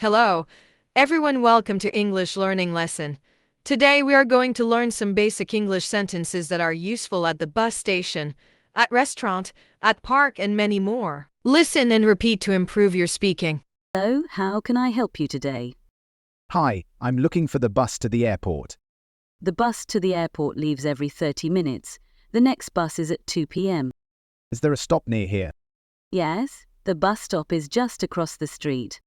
Hello, everyone. Welcome to English learning lesson. Today we are going to learn some basic English sentences that are useful at the bus station, at restaurant, at park, and many more. Listen and repeat to improve your speaking. Hello, how can I help you today? Hi, I'm looking for the bus to the airport. The bus to the airport leaves every 30 minutes. The next bus is at 2 p.m. Is there a stop near here? Yes, the bus stop is just across the street.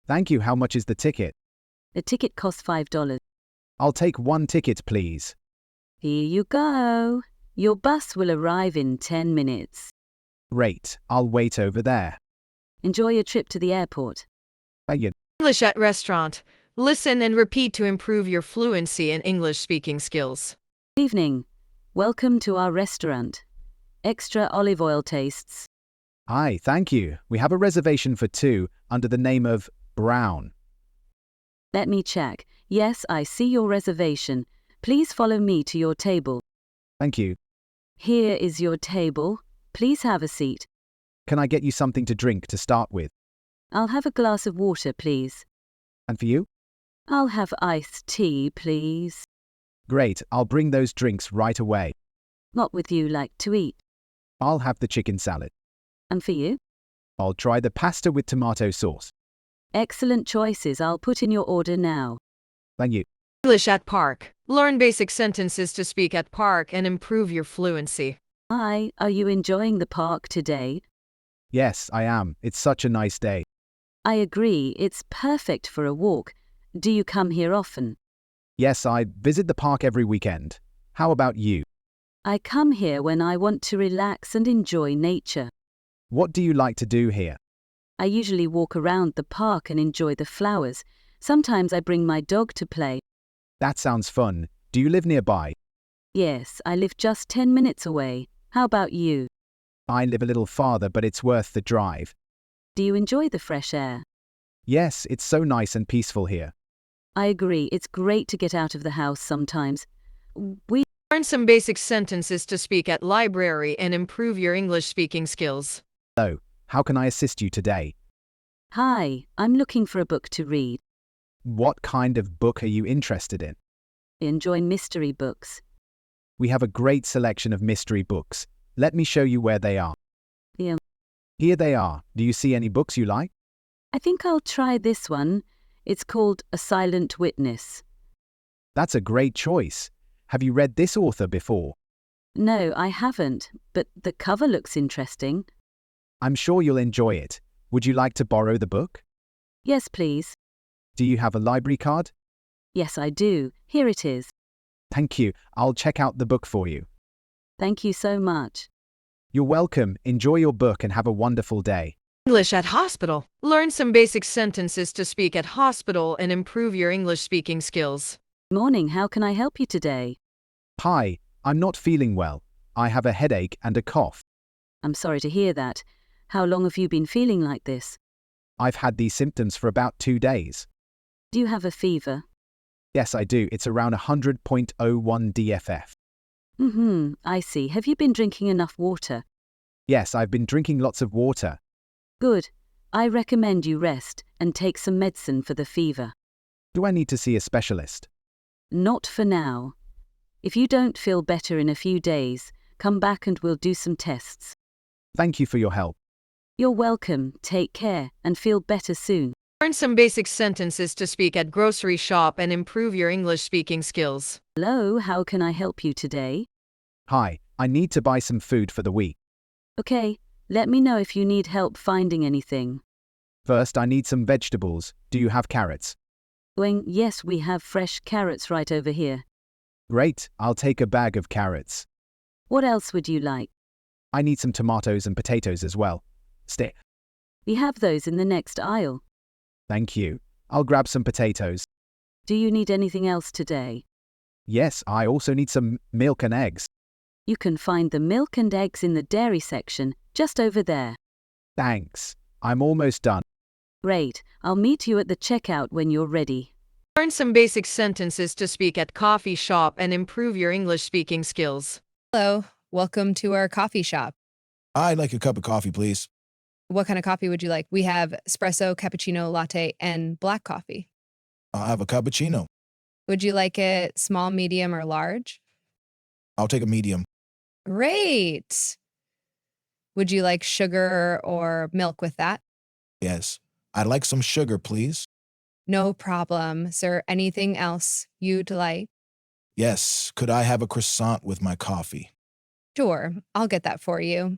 Thank you. How much is the ticket? The ticket costs $5. I'll take one ticket, please. Here you go. Your bus will arrive in 10 minutes. Great, I'll wait over there. Enjoy your trip to the airport. Thank you. English at restaurant. Listen and repeat to improve your fluency and English speaking skills. Good evening. Welcome to our restaurant. Extra olive oil tastes. Hi, thank you. We have a reservation for two under the name of Brown. Let me check. Yes, I see your reservation. Please follow me to your table. Thank you. Here is your table. Please have a seat. Can I get you something to drink to start with? I'll have a glass of water, please. And for you? I'll have iced tea, please. Great, I'll bring those drinks right away. What would you like to eat? I'll have the chicken salad. And for you? I'll try the pasta with tomato sauce. Excellent choices. I'll put in your order now. Thank you. English at park. Learn basic sentences to speak at park and improve your fluency. Hi, are you enjoying the park today? Yes, I am. It's such a nice day. I agree. It's perfect for a walk. Do you come here often? Yes, I visit the park every weekend. How about you? I come here when I want to relax and enjoy nature. What do you like to do here? I usually walk around the park and enjoy the flowers. Sometimes I bring my dog to play. That sounds fun. Do you live nearby? Yes, I live just 10 minutes away. How about you? I live a little farther, but it's worth the drive. Do you enjoy the fresh air? Yes, it's so nice and peaceful here. I agree. It's great to get out of the house sometimes. We Learn some basic sentences to speak at library and improve your English speaking skills. Hello, how can I assist you today? Hi, I'm looking for a book to read. What kind of book are you interested in? I enjoy mystery books. We have a great selection of mystery books. Let me show you where they are. Yeah. Here they are. Do you see any books you like? I think I'll try this one. It's called A Silent Witness. That's a great choice. Have you read this author before? No, I haven't, but the cover looks interesting. I'm sure you'll enjoy it. Would you like to borrow the book? Yes, please. Do you have a library card? Yes, I do. Here it is. Thank you. I'll check out the book for you. Thank you so much. You're welcome. Enjoy your book and have a wonderful day. English at hospital. Learn some basic sentences to speak at hospital and improve your English speaking skills. Morning, how can I help you today? Hi, I'm not feeling well. I have a headache and a cough. I'm sorry to hear that. How long have you been feeling like this? I've had these symptoms for about 2 days. Do you have a fever? Yes, I do. It's around 100.01 DFF. I see. Have you been drinking enough water? Yes, I've been drinking lots of water. Good. I recommend you rest and take some medicine for the fever. Do I need to see a specialist? Not for now. If you don't feel better in a few days, come back and we'll do some tests. Thank you for your help. You're welcome. Take care and feel better soon. Learn some basic sentences to speak at grocery shop and improve your English speaking skills. Hello, how can I help you today? Hi, I need to buy some food for the week. Okay, let me know if you need help finding anything. First, I need some vegetables. Do you have carrots? Yes, we have fresh carrots right over here. Great, I'll take a bag of carrots. What else would you like? I need some tomatoes and potatoes as well. Stay. We have those in the next aisle. Thank you. I'll grab some potatoes. Do you need anything else today? Yes, I also need some milk and eggs. You can find the milk and eggs in the dairy section, just over there. Thanks. I'm almost done. Great, I'll meet you at the checkout when you're ready. Learn some basic sentences to speak at coffee shop and improve your English speaking skills. Hello, welcome to our coffee shop. I'd like a cup of coffee, please. What kind of coffee would you like? We have espresso, cappuccino, latte, and black coffee. I'll have a cappuccino. Would you like it small, medium, or large? I'll take a medium. Great. Would you like sugar or milk with that? Yes. I'd like some sugar, please. No problem. Is there anything else you'd like? Yes. Could I have a croissant with my coffee? Sure, I'll get that for you.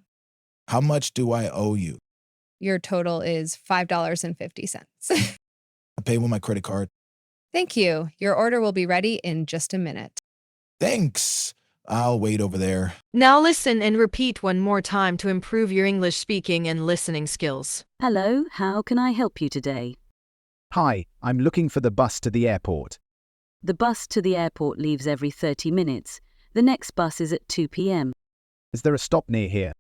How much do I owe you? Your total is $5.50. I pay with my credit card. Thank you. Your order will be ready in just a minute. Thanks. I'll wait over there. Now listen and repeat one more time to improve your English speaking and listening skills. Hello, how can I help you today? Hi, I'm looking for the bus to the airport. The bus to the airport leaves every 30 minutes. The next bus is at 2 p.m. Is there a stop near here?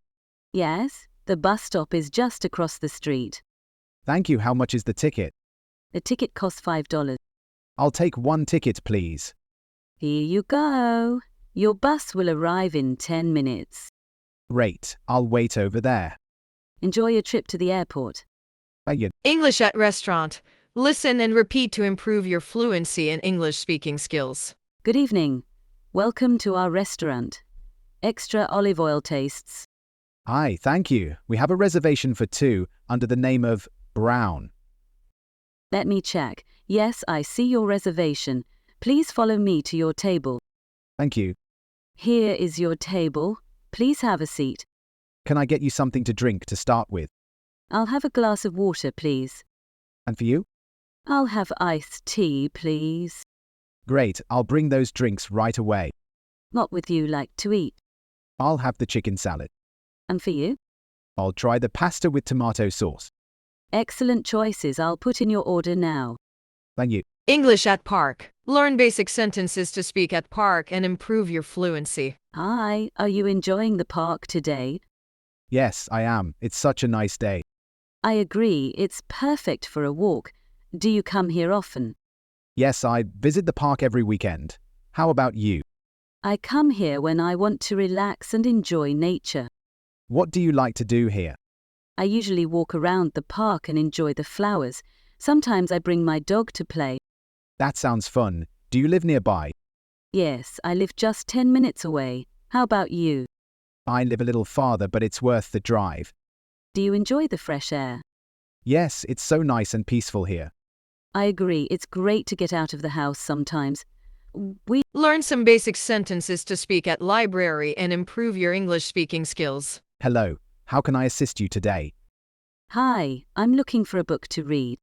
Yes, the bus stop is just across the street. Thank you. How much is the ticket? The ticket costs $5. I'll take one ticket, please. Here you go. Your bus will arrive in 10 minutes. Great. I'll wait over there. Enjoy your trip to the airport. Thank you. English at restaurant. Listen and repeat to improve your fluency and English speaking skills. Good evening. Welcome to our restaurant. Extra olive oil tastes. Hi, thank you. We have a reservation for two under the name of Brown. Let me check. Yes, I see your reservation. Please follow me to your table. Thank you. Here is your table. Please have a seat. Can I get you something to drink to start with? I'll have a glass of water, please. And for you? I'll have iced tea, please. Great. I'll bring those drinks right away. What would you like to eat? I'll have the chicken salad. And for you? I'll try the pasta with tomato sauce. Excellent choices. I'll put in your order now. Thank you. English at park. Learn basic sentences to speak at park and improve your fluency. Hi, are you enjoying the park today? Yes, I am. It's such a nice day. I agree. It's perfect for a walk. Do you come here often? Yes, I visit the park every weekend. How about you? I come here when I want to relax and enjoy nature. What do you like to do here? I usually walk around the park and enjoy the flowers. Sometimes I bring my dog to play. That sounds fun. Do you live nearby? Yes, I live just 10 minutes away. How about you? I live a little farther, but it's worth the drive. Do you enjoy the fresh air? Yes, it's so nice and peaceful here. I agree. It's great to get out of the house sometimes. Learn some basic sentences to speak at library and improve your English speaking skills. Hello, how can I assist you today? Hi, I'm looking for a book to read.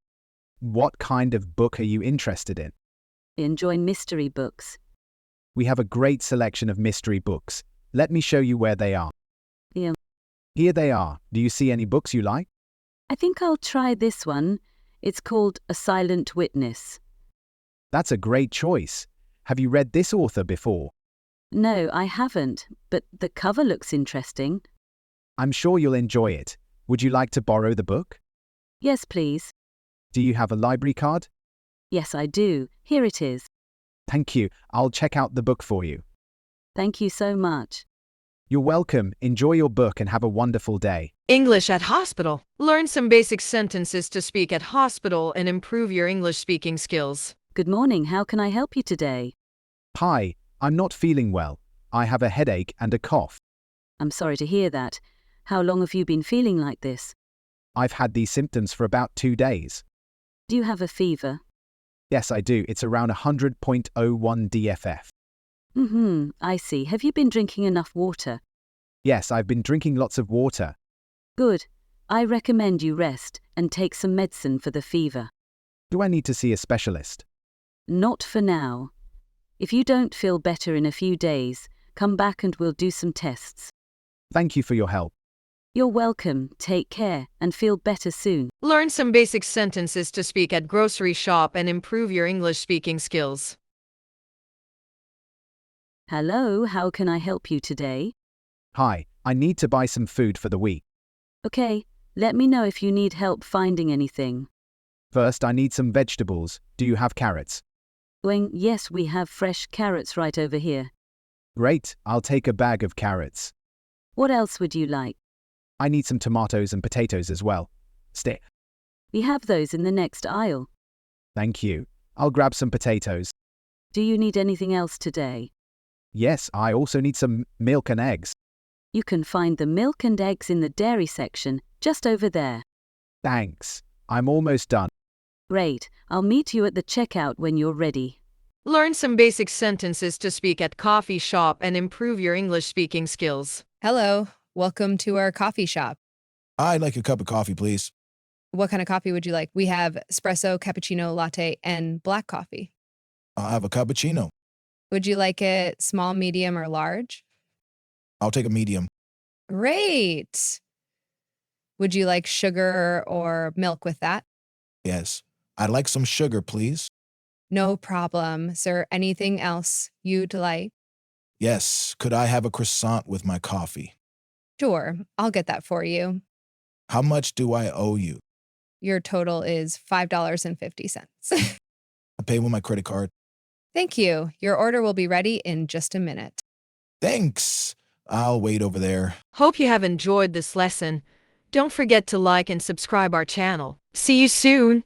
What kind of book are you interested in? I enjoy mystery books. We have a great selection of mystery books. Let me show you where they are. Yeah. Here they are. Do you see any books you like? I think I'll try this one. It's called A Silent Witness. That's a great choice. Have you read this author before? No, I haven't, but the cover looks interesting. I'm sure you'll enjoy it. Would you like to borrow the book? Yes, please. Do you have a library card? Yes, I do. Here it is. Thank you. I'll check out the book for you. Thank you so much. You're welcome. Enjoy your book and have a wonderful day. English at hospital. Learn some basic sentences to speak at hospital and improve your English speaking skills. Good morning. How can I help you today? Hi, I'm not feeling well. I have a headache and a cough. I'm sorry to hear that. How long have you been feeling like this? I've had these symptoms for about 2 days. Do you have a fever? Yes, I do. It's around 100.01 DFF. I see. Have you been drinking enough water? Yes, I've been drinking lots of water. Good. I recommend you rest and take some medicine for the fever. Do I need to see a specialist? Not for now. If you don't feel better in a few days, come back and we'll do some tests. Thank you for your help. You're welcome. Take care and feel better soon. Learn some basic sentences to speak at grocery shop and improve your English speaking skills. Hello, how can I help you today? Hi, I need to buy some food for the week. Okay, let me know if you need help finding anything. First, I need some vegetables. Do you have carrots? Yes, we have fresh carrots right over here. Great, I'll take a bag of carrots. What else would you like? I need some tomatoes and potatoes as well. Stay. We have those in the next aisle. Thank you. I'll grab some potatoes. Do you need anything else today? Yes, I also need some milk and eggs. You can find the milk and eggs in the dairy section, just over there. Thanks. I'm almost done. Great, I'll meet you at the checkout when you're ready. Learn some basic sentences to speak at coffee shop and improve your English speaking skills. Hello, welcome to our coffee shop. I'd like a cup of coffee, please. What kind of coffee would you like? We have espresso, cappuccino, latte, and black coffee. I'll have a cappuccino. Would you like it small, medium, or large? I'll take a medium. Great. Would you like sugar or milk with that? Yes. I'd like some sugar, please. No problem, sir. Anything else you'd like? Yes. Could I have a croissant with my coffee? Sure, I'll get that for you. How much do I owe you? Your total is $5.50. I pay with my credit card. Thank you. Your order will be ready in just a minute. Thanks. I'll wait over there. Hope you have enjoyed this lesson. Don't forget to like and subscribe our channel. See you soon!